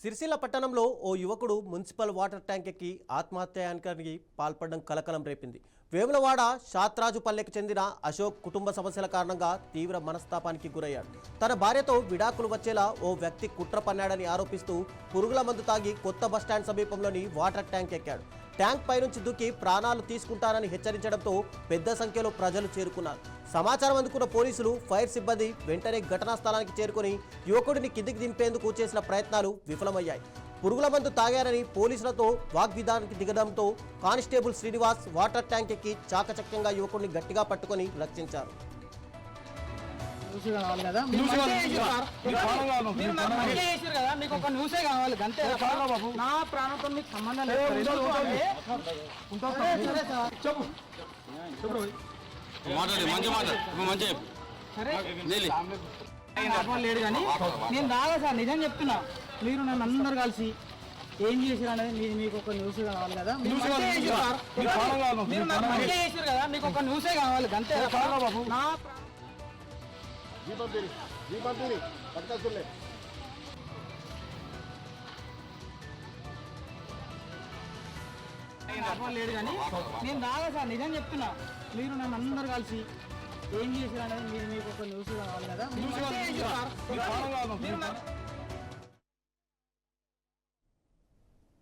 సిరిసిల్ల పట్టణంలో ఓ యువకుడు municipal water tank ఎక్కి ఆత్మహత్యానికి పాల్పడడం కలకలం రేపింది. వేములవాడ శాత్రాజుపల్లెకు చెందిన అశోక్ కుటుంబ సమస్యల కారణంగా తీవ్ర మనస్తాపానికి గురయ్యాడు. తన భార్యతో విడాకులు వచ్చేలా ఓ వ్యక్తి కుట్ర పన్నాడని ఆరోపిస్తూ పురుగుల మందు తాగి కొత్త బస్టాండ్ సమీపంలోని వాటర్ ట్యాంక్ ఎక్కాడు. ట్యాంక్ పైనుంచి దూకి ప్రాణాలు తీసుకుంటారని హెచ్చరించడంతో పెద్ద సంఖ్యలో ప్రజలు చేరుకున్నారు. సమాచారం అందుకున్న పోలీసులు, ఫైర్ సిబ్బంది వెంటనే ఘటనా స్థలానికి చేరుకుని యువకుడిని కిందికి దింపేందుకు చేసిన ప్రయత్నాలు విఫలమయ్యాయి. పురుగుల మందు తాగారని పోలీసులతో వాగ్విధానానికి దిగడంతో కానిస్టేబుల్ శ్రీనివాస్ వాటర్ ట్యాంక్ ఎక్కి చాకచక్యంగా యువకుడిని గట్టిగా పట్టుకొని రక్షించారు. నా ప్రాణంతో మీకు సంబంధం లేడు కానీ నేను రాగా సార్, నిజం చెప్తున్నా. మీరు నన్ను అందరు కలిసి ఏం చేసారు అనేది మీకు ఒక న్యూస్ కావాలి కదా. మీరు చేసారు కదా, మీకు ఒక న్యూసే కావాలి అంతే. నా లేడు కానీ నేను రాగా సార్, నిజం చెప్తున్నా. మీరు నన్ను అందరు కలిసి ఏం చేసారు అనేది మీకు ఒక న్యూస్ కావాలి కదా.